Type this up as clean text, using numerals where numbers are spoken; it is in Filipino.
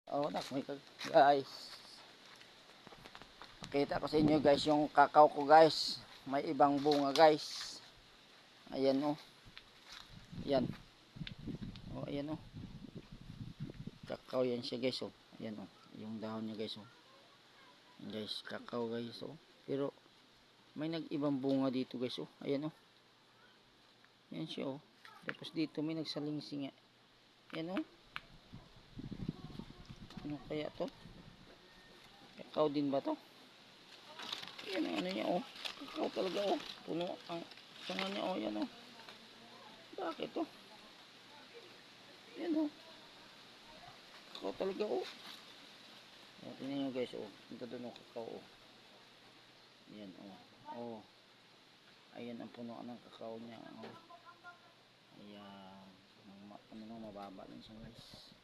Oh, guys. Kita ko sa inyo guys yung kakao ko guys. May ibang bunga guys. Ayan oh. Ayan. Oh, ayan oh. Kakao yan siya guys oh. Ayan oh. Yung dahon niya guys oh. Ayan, guys, kakao guys oh. Pero may nag-ibang bunga dito guys oh. Ayan oh. Ayan siya oh. Tapos dito may nagsalingsing. Ayan oh. Ano kaya to? Kakao din ba to? Yan ang ano niya oh. Kakao talaga oh. Puno ang sanga niya oh. Yan oh. Bakit oh? Yan oh. Kakao talaga oh. Tingnan nyo guys oh. Ito doon oh kakao oh. Yan oh. Oh. Ayan ang puno ng kakao niya oh. Ayan. Ano mababa lang siya guys.